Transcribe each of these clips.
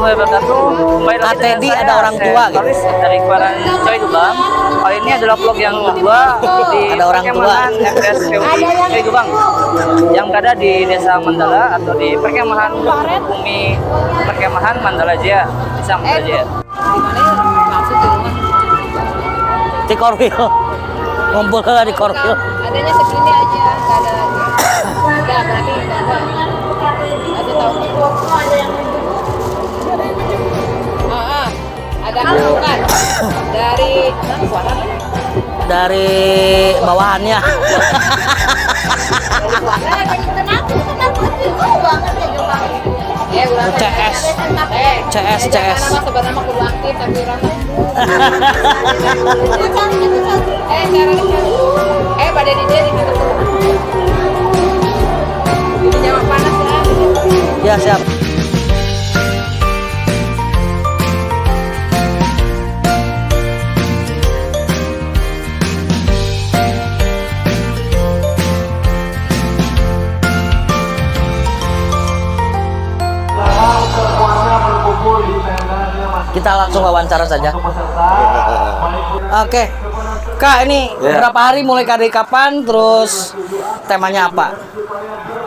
warahmatullahi wabarakatuh. Kembali lagi Tadi dengan saya, ada orang tua gitu. Faris dari Kuaran Coy Gebang. Kali ini adalah vlog yang kedua di Ada orang tua. perkemahan MPS PUI Coy Gebang yang berada di Desa Mandala atau di perkemahan bumi perkemahan Mandala Jaya, Desa Mandala Jaya. Di Korwil. Ngumpul lah di Korwil. Adanya segini aja, nggak ada lagi. Nggak, berarti nggak ada. Satu tahun. Ada masukan dari suara Dari bawahannya. CS. CS. Nama sebenarnya mah kudu aktif tapi orang cara pada di dia gitu. Ini jawab panas ya. Ya, siap. Kita langsung wawancara saja. Oke. Kak, ini berapa hari mulai dari kapan? Terus temanya apa?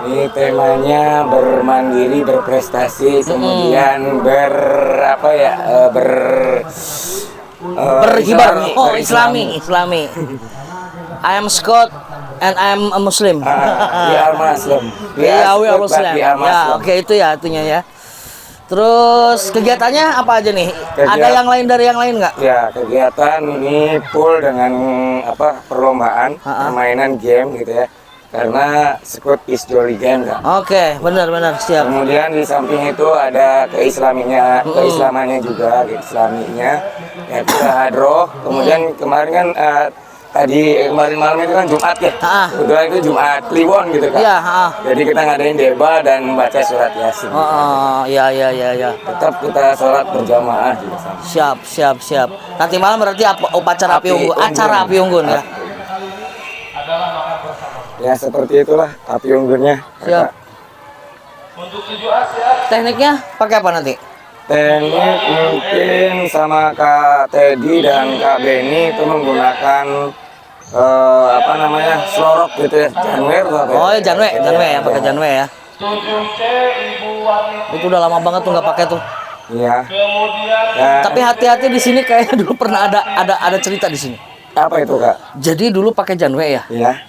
Ini temanya bermandiri, berprestasi, kemudian Berhibar. Oh, Islami. I am Scott and I am a Muslim. We are Muslim. Ya, we are Muslim. Ya, oke itu ya itunya ya. Terus kegiatannya apa aja nih? Ada yang lain dari yang lain nggak? Ya, kegiatan ini full dengan perlombaan, permainan game gitu ya. Karena Squad is jolly game kan. Oke, benar siap. Kemudian di samping itu ada keislamannya juga, islaminya. Ya, kita hadroh. Kemudian kemarin kan kemarin malam itu kan Jumat ya. Kebetulan itu Jumat Kliwon gitu kan. Iya, Jadi kita ngadain debat dan baca surat Yasin. Ya. Tetap kita sholat berjamaah juga sama. Siap. Nanti malam berarti upacara api unggun, acara api unggun ya. Ya seperti itulah api unggunnya. Siap. Tekniknya pakai apa nanti? Teknik mungkin sama Kak Teddy dan Kak Benny itu menggunakan slorok gitu ya, janwe atau apa? Oh ya janwe ya, pakai janwe ya. Itu udah lama banget tuh nggak pakai tuh. Iya. Tapi hati-hati di sini kayaknya dulu pernah ada cerita di sini. Apa itu Kak? Jadi dulu pakai janwe ya. Iya.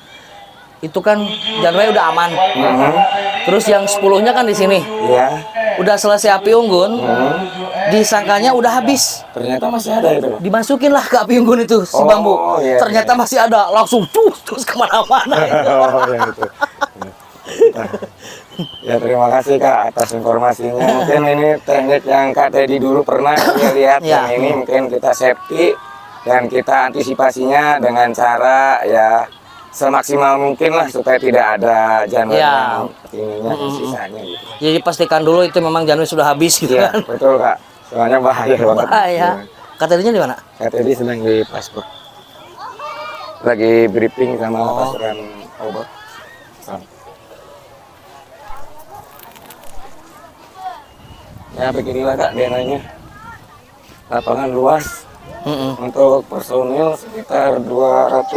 Itu kan janwe udah aman. Terus yang 10-nya kan di sini. Iya. Udah selesai api unggun, disangkanya udah habis. Ternyata masih ada itu. Dimasukin lah ke api unggun itu si bambu. Iya, Ternyata masih ada, langsung terus kemana-mana. Itu. Ya terima kasih Kak atas informasinya. Mungkin ini teknik yang Kak Teddy dulu pernah lihat. Ya. Yang ini mungkin kita safety dan kita antisipasinya dengan cara ya semaksimal mungkin lah supaya tidak ada janwe yang ininya sisanya gitu. Jadi pastikan dulu itu memang janwe sudah habis gitu Iya, kan. betul Kak. Soalnya bahaya banget. Bahaya. KTD-nya di mana? Kak Teddy sedang di paspor. Lagi briefing sama pasukan obat. Ya beginilah Kak denanya. Lapangan luas. Untuk personil sekitar 250-60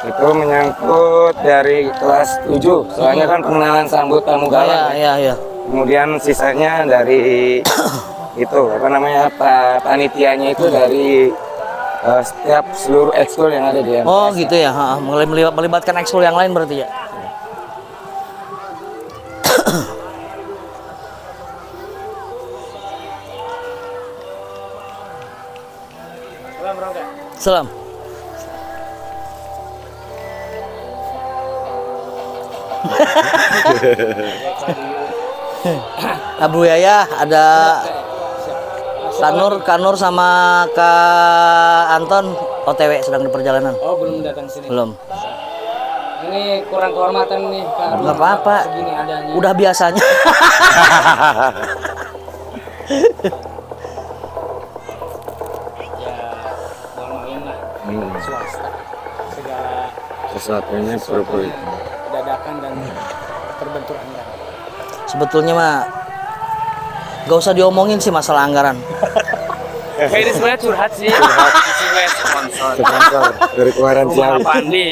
itu menyangkut dari kelas 7 soalnya kan pengenalan sambut tamu galang Iya. kemudian sisanya dari itu panitianya itu dari setiap seluruh ekskul yang ada di MTS. Oh gitu ya, melibatkan ekskul yang lain berarti ya. Salam. Abu Yaya ada Kanur sama Kak Anton OTW sedang di perjalanan. Oh, belum datang sini. Belum. Ini kurang kehormatan nih Kak. Nggak apa-apa. Segini adanya. Udah biasanya. Swasta segala sesuatunya berpolitik. dadakan dan terbentur anggaran. Sebetulnya mah gak usah diomongin sih masalah anggaran. Kayak ini sebenarnya curhat sih. Sesuai sponsor. Sponsor dari keluaran Rumah Ciawi. Pandi.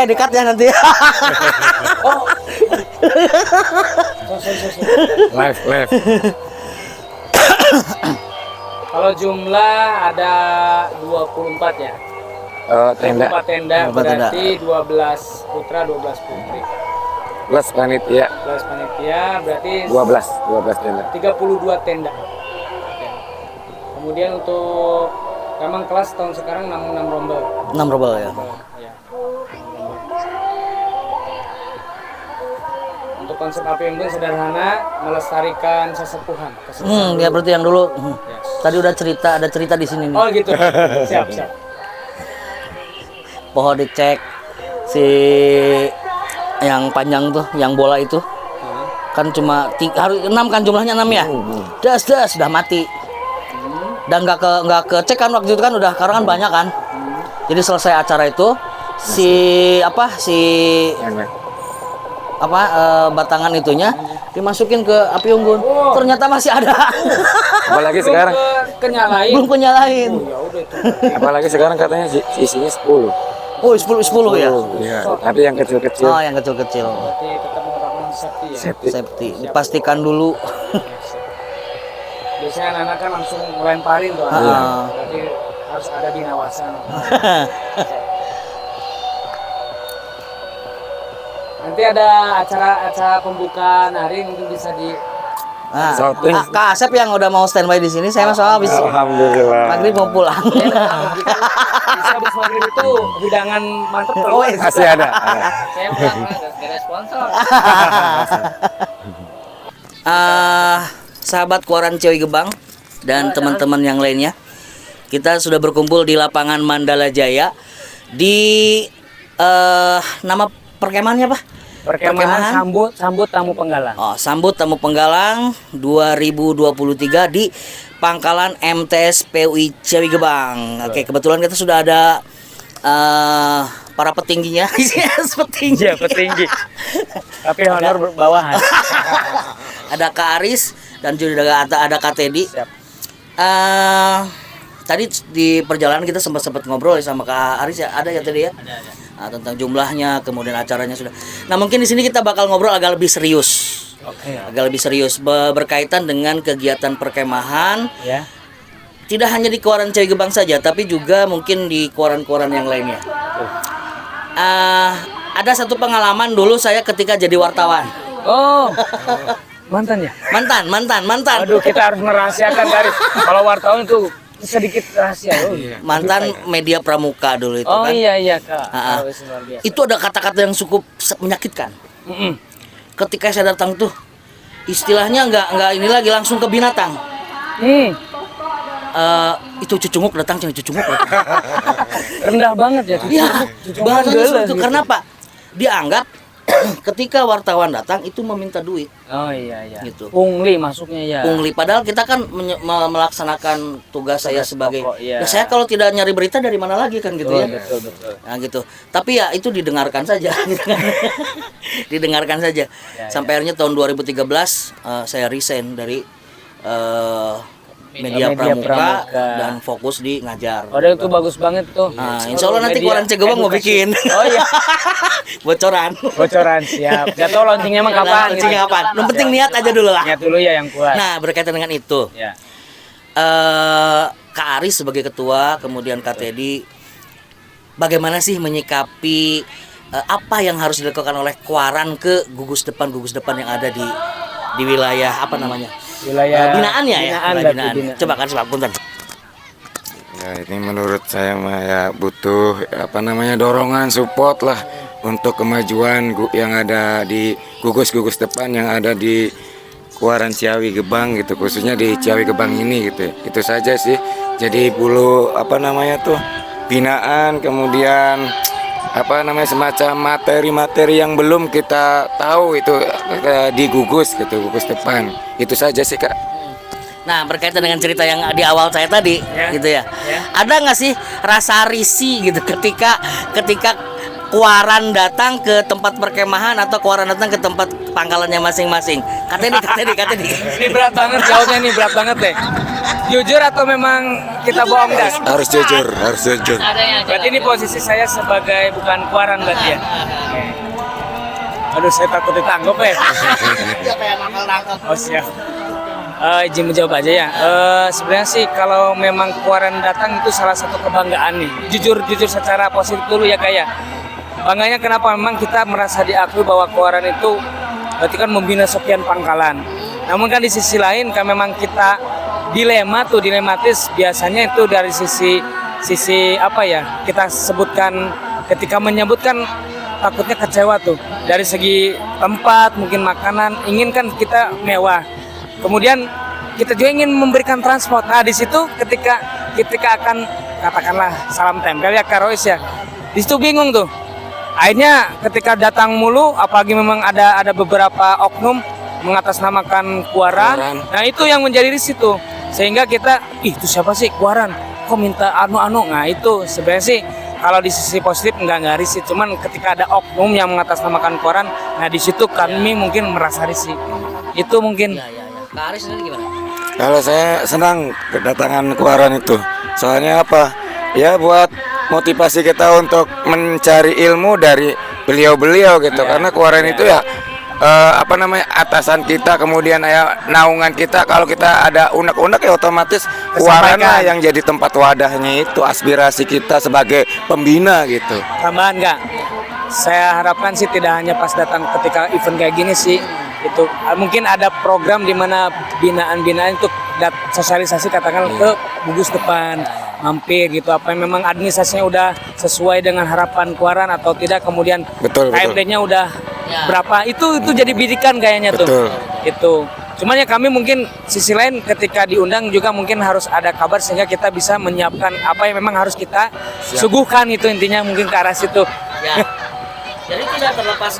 Dekat ya nanti. Oh, Live. Kalau jumlah ada 24 ya. Tenda 24 tenda 24 tenda. berarti 12 putra 12 putri. plus panitia 12 panitia berarti 12 tenda. 32 tenda. Kemudian untuk memang kelas tahun sekarang 6 rombel. 6 rombel ya. Ya. Untuk konsep api unggun sederhana, melestarikan sesepuhan. Ya berarti yang dulu. Yes. Tadi udah ada cerita di sini nih. Oh gitu. Siap. Pohon dicek si yang panjang tuh, yang bola itu kan cuma harus 6 kan jumlahnya 6 ya. Das sudah mati. Dan nggak kecek kan waktu itu kan udah karena kan banyak kan. Jadi selesai acara itu batangan itunya dimasukin ke api unggun. Ternyata masih ada. Apalagi sekarang Kenyalain. Belum kenyalain. Ya udah itu. apalagi sekarang katanya isinya 10. Oh, 10 ya. Iya, tapi yang kecil-kecil. Oh, yang kecil-kecil. Berarti tetap menerapkan safety ya. Safety. Dipastikan dulu. Biasanya anak-anak kan langsung ngelemparin tuh. Berarti harus ada binawasan. Nanti ada acara pembukaan hari mungkin bisa di Nah, Shooting. Kak Asep yang udah mau standby di sini, saya soal habis Alhamdulillah. maghrib mau pulang. bisa habis maghrib itu hidangan mantep Oh, terus. iya. Masih ada. saya pulang gara-gara sponsor. Sahabat Koran Ciawi Gebang dan teman-teman yang lainnya, kita sudah berkumpul di lapangan Mandala Jaya di nama perkemahannya apa? Perkemahan sambut tamu penggalang. Oh, sambut tamu penggalang 2023 di Pangkalan MTS PUI Ciawi Gebang. Oke, kebetulan kita sudah ada para petingginya. Yes, petinggi. Iya, petinggi. Tapi honor bawahan. Ada Kak Aris dan juga ada Kak Teddy. Siap. Tadi di perjalanan kita sempat ngobrol sama Kak Aris ya, ada ya tadi ya? Ada. Nah, tentang jumlahnya, kemudian acaranya sudah. Nah, mungkin di sini kita bakal ngobrol agak lebih serius. Oke. Agak lebih serius berkaitan dengan kegiatan perkemahan. Ya. Tidak hanya di Koran Ciawi Gebang saja, tapi juga mungkin di koran-koran yang lainnya. Ada satu pengalaman dulu saya ketika jadi wartawan. Oh. Mantan ya? Mantan. Aduh, kita harus merahasiakan Garis. Kalau wartawan itu sedikit rahasia. Mantan media pramuka dulu itu Oh kan. iya Kak. Ah, ah. Oh, luar biasa. Itu ada kata-kata yang cukup menyakitkan. Ketika saya datang tuh, istilahnya nggak ini lagi langsung ke binatang. Itu cucunguk datang, cucunguk datang. Rendah banget ya. Iya, bahasanya geles seperti itu. gitu. Karena apa? Dianggap ketika wartawan datang itu meminta duit. Oh iya. Gitu. Pungli masuknya ya. Pungli, padahal kita kan melaksanakan tugas saya sebagai pokok, iya. ya saya kalau tidak nyari berita dari mana lagi kan gitu ya. Betul. Nah gitu. Tapi ya itu didengarkan saja gitu kan. Didengarkan saja. Sampai akhirnya tahun 2013 saya resign dari media pramuka dan fokus di ngajar. Padahal itu bagus banget tuh. Nah, insya Allah nanti Koran Ciawi Gebang mau bikin. Oh iya. Bocoran siap. Gak tau launchingnya emang kapan? Launchingnya kapan? Yang penting niat aja dulu lah. Niat dulu ya yang kuat. Nah, berkaitan dengan itu. Ya. Kak Aris sebagai ketua, kemudian Kak Teddy, bagaimana sih menyikapi apa yang harus dilakukan oleh Koran ke gugus depan yang ada di wilayah apa namanya? Wilayah Binaannya ya? binaan. Coba kan punten. Ya, ini menurut saya mah ya butuh dorongan support lah untuk kemajuan yang ada di gugus-gugus depan yang ada di Koran Ciawi Gebang gitu, khususnya di Ciawi Gebang ini gitu. Itu saja sih. Jadi perlu binaan, kemudian semacam materi-materi yang belum kita tahu itu di gugus depan. Itu saja sih Kak. Nah, berkaitan dengan cerita yang di awal saya tadi, gitu ya. Ada nggak sih rasa risih gitu ketika Kuaran datang ke tempat perkemahan atau Kuaran datang ke tempat pangkalannya masing-masing? Katanya nih. Ini berat banget jawabnya nih, berat banget deh. Jujur atau memang kita bohong dah? Harus jujur, harus jujur. Berarti ini posisi saya sebagai bukan kuaran berarti ya? Aduh, saya takut ditangkap ya. Oh siap. Izin menjawab aja ya. Sebenarnya sih kalau memang kuaran datang itu salah satu kebanggaan nih. Jujur secara positif dulu ya kayak. Bangganya kenapa? Memang kita merasa diakui bahwa kuaran itu berarti kan membina sekian pangkalan. Namun kan di sisi lain kan memang kita dilematis biasanya itu dari sisi apa ya? Kita sebutkan ketika menyebutkan takutnya kecewa tuh. Dari segi tempat, mungkin makanan, ingin kan kita mewah. Kemudian kita juga ingin memberikan transport. Nah, di situ ketika akan katakanlah salam tempel ya Karois ya. Di situ bingung tuh. Akhirnya ketika datang mulu, apalagi memang ada beberapa oknum mengatasnamakan kuaran. Nah itu yang menjadi di situ, sehingga kita, itu siapa sih kuaran? Kok minta anu? Nah itu sebenarnya sih kalau di sisi positif enggak risih. Cuman ketika ada oknum yang mengatasnamakan kuaran, nah di situ kami mungkin merasa risih. Itu mungkin. Kak Aris sendiri gimana? Kalau saya senang kedatangan kuaran itu, soalnya apa? Ya buat motivasi kita untuk mencari ilmu dari beliau-beliau gitu. Karena kuaran itu ya atasan kita, kemudian ya naungan kita. Kalau kita ada unek-unek ya otomatis kuaran lah yang jadi tempat wadahnya, itu aspirasi kita sebagai pembina gitu. Tambahan nggak? Saya harapkan sih tidak hanya pas datang ketika event kayak gini sih, itu mungkin ada program di mana binaan-binaan itu sosialisasi katakan ke gugus depan, mampir gitu, apa yang memang administrasinya udah sesuai dengan harapan kuaran atau tidak, kemudian KMD-nya udah berapa, itu jadi bidikan kayaknya tuh. Itu cuman ya kami mungkin sisi lain ketika diundang juga mungkin harus ada kabar sehingga kita bisa menyiapkan apa yang memang harus kita suguhkan, itu intinya mungkin ke arah situ. Jadi tidak terlepas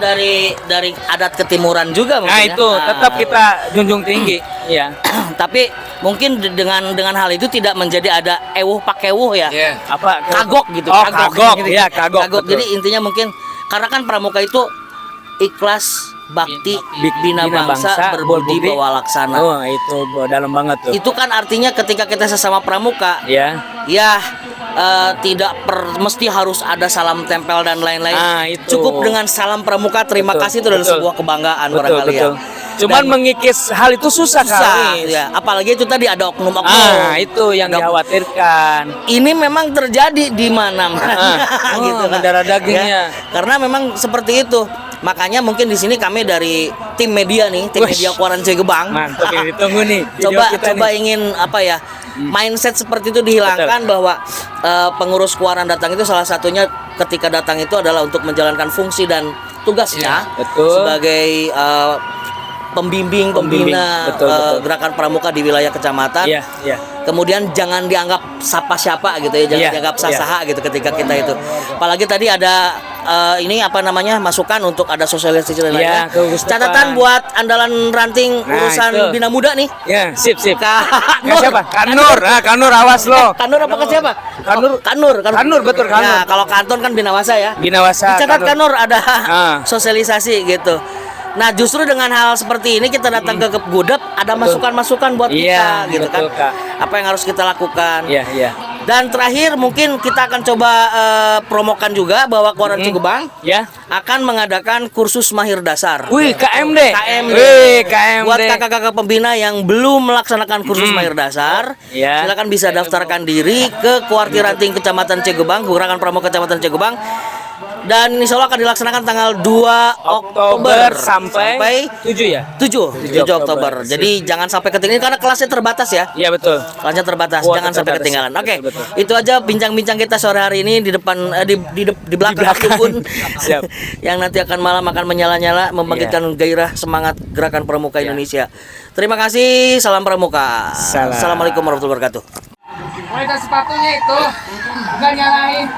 dari adat ketimuran juga mungkin. Nah itu tetap kita junjung tinggi. Ya. Tapi mungkin dengan hal itu tidak menjadi ada pakewuh ya. Apa kagok gitu. Oh, kagok. Gitu. Ya, kagok. Jadi intinya mungkin karena kan pramuka itu ikhlas, bakti, bina bangsa, berbudi bawa laksana. Oh, itu dalam banget tuh. Itu kan artinya ketika kita sesama pramuka, tidak mesti harus ada salam tempel dan lain-lain. Cukup dengan salam pramuka, terima kasih, itu adalah sebuah kebanggaan barangkali ya. Cuman mengikis hal itu susah kali. Ya, apalagi itu tadi ada oknum-oknum. Itu yang dikhawatirkan. Ini memang terjadi di mana-mana gitu kan. Darah dagingnya. Ya, karena memang seperti itu. Makanya mungkin di sini kami dari tim media nih, tim media Kuaran Cigebang. Mantap, ini ditunggu nih. Coba ingin apa ya? Mindset seperti itu dihilangkan. Betul. Bahwa pengurus Kuaran datang itu salah satunya ketika datang itu adalah untuk menjalankan fungsi dan tugasnya sebagai pembimbing, pembina gerakan pramuka di wilayah kecamatan. Kemudian jangan dianggap siapa gitu ya, jangan dianggap sasaha gitu ketika kita itu. Apalagi tadi ada masukan untuk ada sosialisasi dan lain-lain. Catatan buat andalan ranting urusan bina muda nih. Ya, sip. Siapa? Kanur awas lo. Kanur apa ke siapa? Kanur betul Kanur. Ya, kalau Kanton kan Binawasa ya. Binawasa. Dicatat Kanur ada sosialisasi gitu. Nah justru dengan hal seperti ini kita datang ke Gudep, ada masukan-masukan buat kita gitu kan. Apa yang harus kita lakukan. Dan terakhir mungkin kita akan coba promokan juga bahwa Kuaran Cigebang akan mengadakan kursus mahir dasar. KMD. Buat kakak-kakak pembina yang belum melaksanakan kursus mahir dasar, silakan bisa daftarkan diri ke Kuarti Ranting Kecamatan Cigebang, Gerakan Pramuka Kecamatan Cigebang. Dan insya Allah akan dilaksanakan tanggal 2 Oktober sampai 7 ya? 7 Oktober. Jadi jangan sampai ketinggalan karena kelasnya terbatas ya. Iya betul. Kelasnya terbatas, jangan sampai ketinggalan. Oke. Itu aja bincang-bincang kita sore hari ini di depan di belakang pun yang nanti akan malam akan menyala-nyala membangkitkan gairah semangat gerakan pramuka Indonesia. Terima kasih, salam pramuka. Assalamualaikum warahmatullahi wabarakatuh. Mulai dari sepatunya itu enggak nyalain.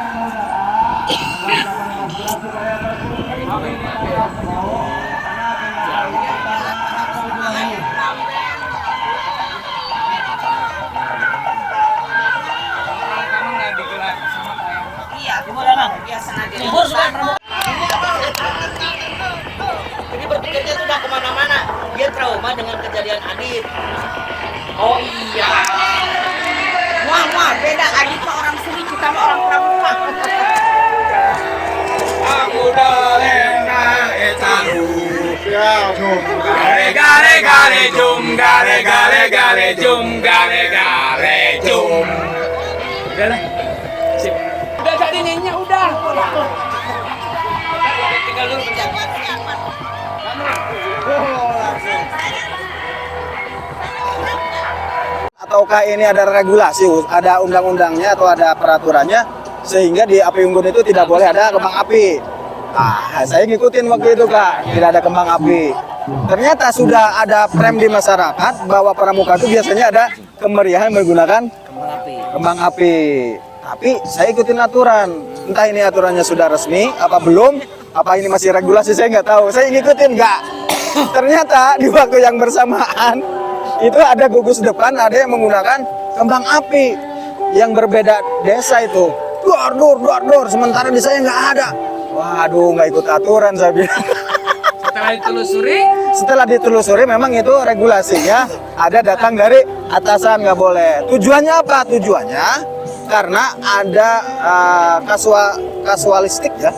Iya, gimana, Bang? Biasa aja. Oh iya. Wah, beda. Adik mah orang seni, kita mah orang pramuka. Gale gale gale jum, gale gale gale jum, gale gale jum. Udah lah. Sip. Udah tadi nyanyinya udah. Tinggal dulu penjabat. Ataukah ini ada regulasi, ada undang-undangnya atau ada peraturannya sehingga di api unggun itu tidak boleh ada kembang api. Saya ngikutin waktu itu Kak, tidak ada kembang api. Ternyata sudah ada frame di masyarakat bahwa pramuka itu biasanya ada kemeriahan menggunakan kembang api. Tapi saya ikutin aturan, entah ini aturannya sudah resmi apa belum, apa ini masih regulasi saya nggak tahu. Saya ngikutin nggak. Ternyata di waktu yang bersamaan itu ada gugus depan, ada yang menggunakan kembang api yang berbeda desa itu. Dor, sementara di saya nggak ada. Waduh, nggak ikut aturan saya bilang. Setelah ditelusuri memang itu regulasinya ada datang dari atasan, nggak boleh. Tujuannya apa? Tujuannya karena ada kasualistik ya.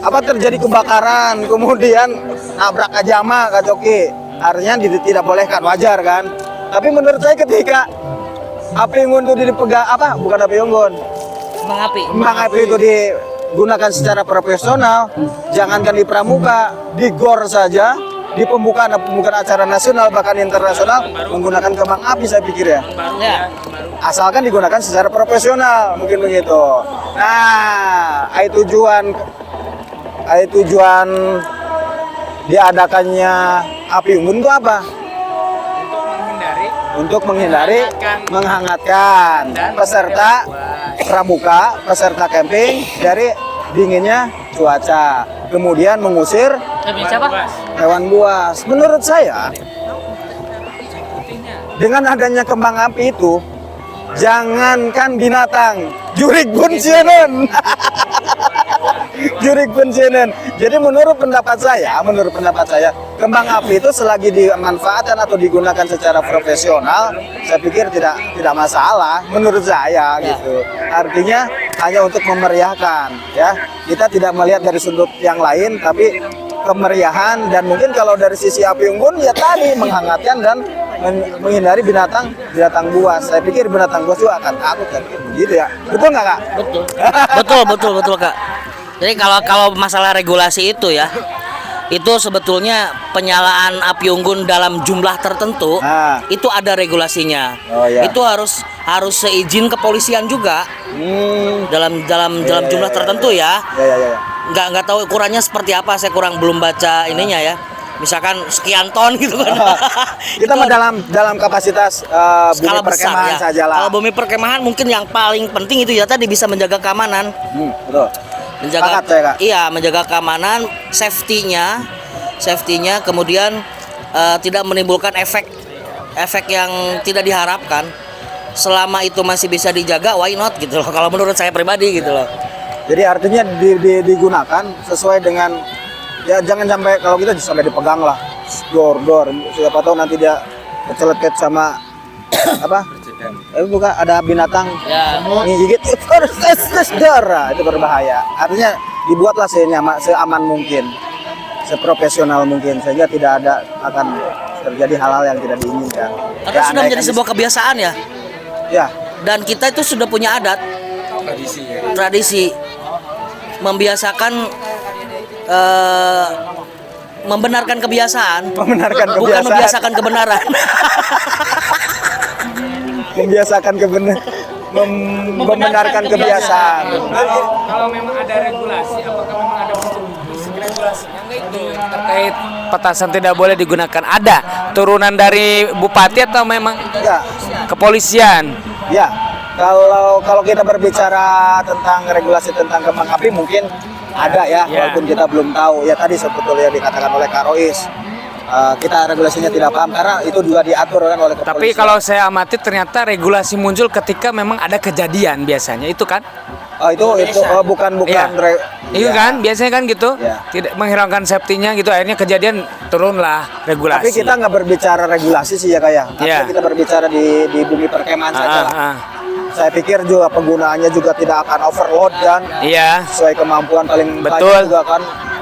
Apa terjadi kebakaran, kemudian nabrak ajama Kak Coki. Artinya tidak bolehkan, wajar kan? Tapi menurut saya ketika api unggun itu dipegang bukan api unggun. Kembang api itu digunakan secara profesional, jangankan di pramuka, di GOR saja, di pembukaan acara nasional bahkan internasional menggunakan kembang api saya pikir ya. Asalkan digunakan secara profesional, mungkin begitu. Nah, tujuan diadakannya api unggun itu apa? Untuk menghindari, menghangatkan peserta pramuka, peserta camping dari dinginnya cuaca. Kemudian mengusir hewan buas. Menurut saya, dengan adanya kembang api itu, jangankan binatang, jurik pun sienen. Jurik pun sienen. Jadi menurut pendapat saya, kembang api itu selagi dimanfaatkan atau digunakan secara profesional, saya pikir tidak masalah menurut saya gitu. Artinya hanya untuk memeriahkan ya. Kita tidak melihat dari sudut yang lain, tapi kemeriahan, dan mungkin kalau dari sisi api unggun ya tadi menghangatkan dan menghindari binatang buas. Saya pikir binatang buas juga akan takut kan gitu ya. Betul nggak Kak? Betul Kak. Jadi kalau masalah regulasi itu ya, itu sebetulnya penyalaan api unggun dalam jumlah tertentu itu ada regulasinya. Itu harus seizin kepolisian juga dalam jumlah tertentu ya. Nggak tahu ukurannya seperti apa, saya belum baca ininya ya. Misalkan sekian ton gitu kan. Kita mah dalam kapasitas bumi perkemahan ya. saja lah. Kalau bumi perkemahan mungkin yang paling penting itu ya tadi bisa menjaga keamanan. Betul. Menjaga keamanan, safety-nya, kemudian tidak menimbulkan efek yang tidak diharapkan. Selama itu masih bisa dijaga, why not gitu loh. Kalau menurut saya pribadi gitu loh. Jadi artinya digunakan sesuai dengan ya, jangan sampai kalau kita sampai dipegang lah, dor. Siapa tahu nanti dia keceletet sama bukan ada binatang ngigit darah, itu berbahaya. Artinya dibuatlah seaman mungkin, seprofesional mungkin, sehingga tidak akan terjadi hal-hal yang tidak diinginkan. Karena sudah menjadi sebuah kebiasaan ya. Dan kita itu sudah punya adat, tradisi membiasakan membenarkan kebiasaan, bukan membiasakan kebenaran. Membenarkan kebiasaan. Kalau memang ada regulasi, apakah memang ada regulasinya itu terkait petasan tidak boleh digunakan? Ada turunan dari bupati atau memang kepolisian? Ya, kalau kita berbicara tentang regulasi tentang kembang api mungkin ada ya, walaupun kita belum tahu. Ya tadi sebetulnya dikatakan oleh Kak Rois, kita regulasinya tidak paham karena itu juga diatur kan oleh kepolisian. Tapi kalau saya amati ternyata regulasi muncul ketika memang ada kejadian biasanya itu kan? itu bukan Iya. Iya ya. kan, biasanya kan gitu, Iya. tidak menghilangkan safety-nya gitu, akhirnya kejadian turunlah regulasi. Tapi kita nggak berbicara regulasi sih ya kayak. Iya. Kita berbicara di bumi perkemahan saja lah. ah. Saya pikir juga penggunaannya juga tidak akan overload dan Iya, sesuai kemampuan paling Betul. banyak juga kan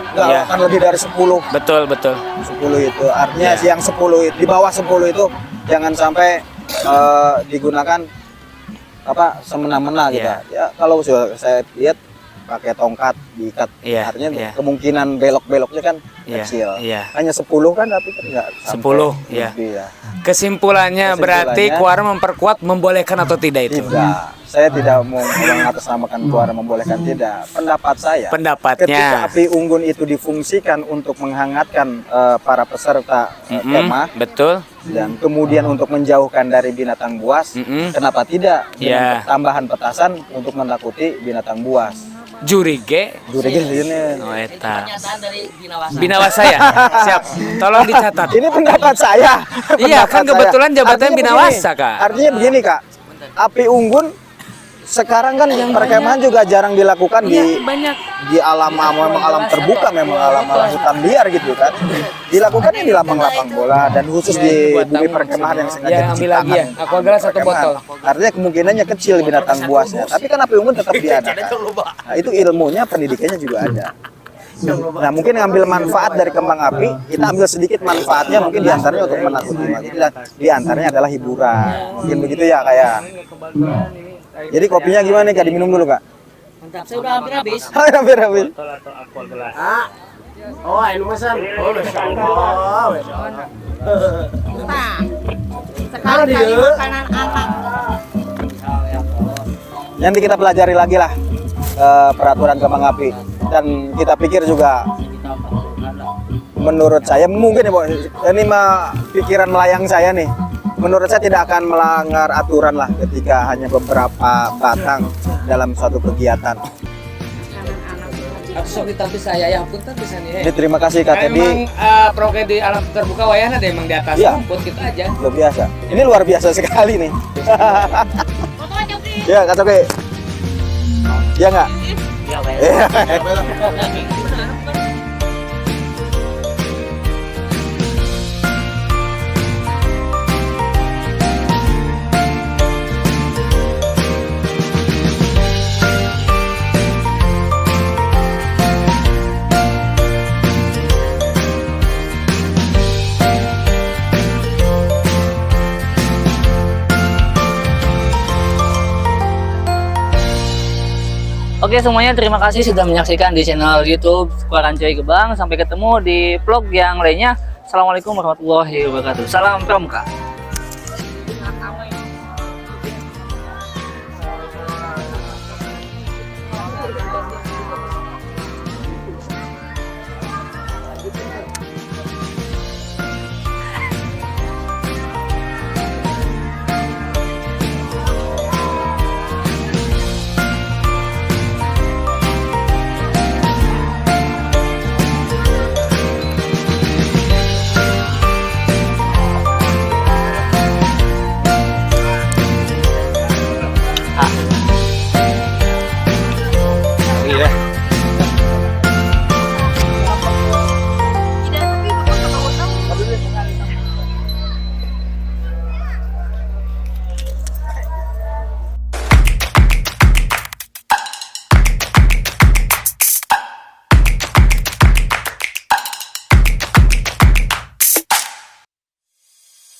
nggak Iya. akan lebih dari 10 betul. 10 itu artinya Iya. yang 10 di bawah 10 itu jangan sampai digunakan semena-mena gitu Iya. ya. Kalau saya lihat pakai tongkat diikat Iya, artinya iya. kemungkinan belok-beloknya kan Iya, kecil iya. hanya 10 kan tapi kan nggak sampai 10, iya. lebih ya. Kesimpulannya berarti Kesimpulannya- Quorum memperkuat membolehkan atau tidak itu? Tidak, saya tidak mau mengatasnamakan Quorum membolehkan, tidak. Pendapat saya, Pendapatnya. ketika api unggun itu difungsikan untuk menghangatkan para peserta kemah Betul. dan kemudian untuk menjauhkan dari binatang buas, kenapa tidak dengan Ya. tambahan petasan untuk menakuti binatang buas? Jurige. Jurigil ini. Oh, eta. Pernyataan dari Binawasa. Binawasa ya? Siap. Tolong dicatat. Ini pendapat saya. Iya, kan Pendapat kebetulan saya. jabatan Artinya Binawasa, begini, Kak. Artinya begini, Kak. Api unggun sekarang kan perkemahan juga jarang dilakukan di alam memang alam terbuka, memang alam hutan liar gitu kan. Dilakukannya di lapang-lapang bola dan khusus di bumi perkemahan yang sengaja Ya, ambil lagi ya. diciptakan Aku ambil satu perkemahan. botol. Artinya kemungkinannya kecil binatang buasnya, tapi kan api unggun tetap diadakan. Nah, itu ilmunya, pendidikannya juga ada. Nah, mungkin ngambil manfaat dari kembang api, kita ambil sedikit manfaatnya, mungkin diantaranya untuk menakuti mati dan diantaranya adalah hiburan. Mungkin begitu ya kayak. Jadi kopinya gimana nih Kak? Diminum dulu Kak. Mantap, saya udah hampir habis. Hampir habis. Nah, sekali-kali makanan anak. Nanti kita pelajari lagi lah peraturan kembang api dan kita pikir juga menurut saya mungkin ya Bu, ini mah pikiran melayang saya nih. Menurut saya tidak akan melanggar aturan lah ketika hanya beberapa batang dalam suatu kegiatan. Sok tapi saya yang pun bisa nih. Jadi terima kasih Kak Teddy. Emang proker di alam terbuka wayahnya ada emang di atas Iya. rumput kita aja. Luar biasa. Ini luar biasa sekali nih. Ya Kak Coki. Ya nggak? Iya. Oke semuanya, terima kasih sudah menyaksikan di channel YouTube Kuaran Coy Gebang. Sampai ketemu di vlog yang lainnya. Assalamualaikum warahmatullahi wabarakatuh. Salam Pramuka.